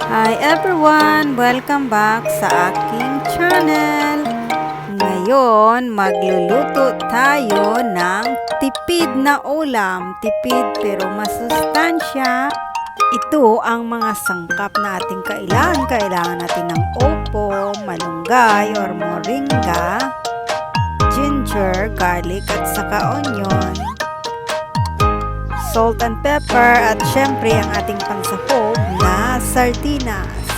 Hi everyone! Welcome back sa aking channel. Ngayon, magluluto tayo ng tipid na ulam. Tipid pero masustansya. Ito ang mga sangkap na ating kailangan. Kailangan natin ng opo, malunggay or moringga, ginger, garlic at saka onion, salt and pepper, at syempre ang ating pangsahog na sardinas.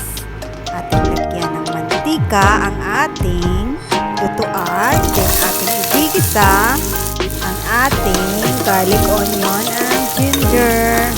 Ating lagyan ng mantika ang ating lutuan. Then ating igigisa ang ating garlic, onion, and ginger.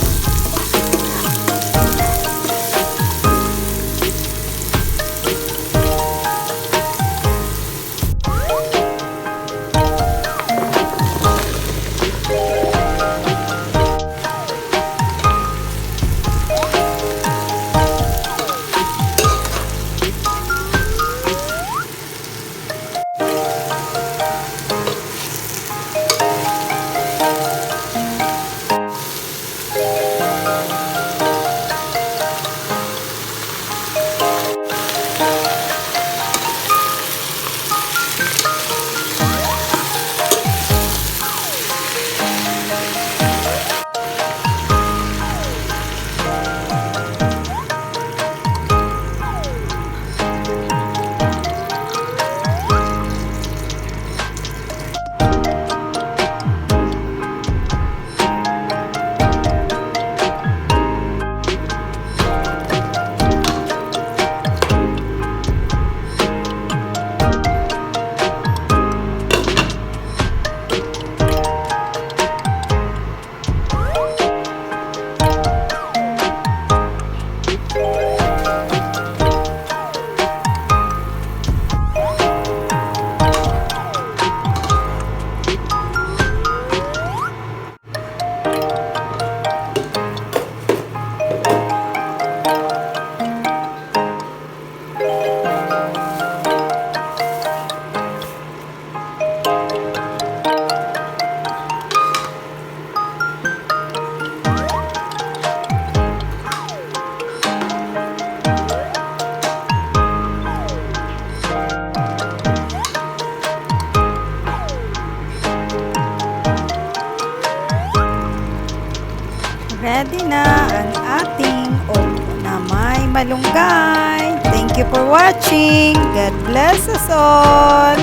Ready na ang ating opo na may malunggay. Thank you for watching. God bless us all.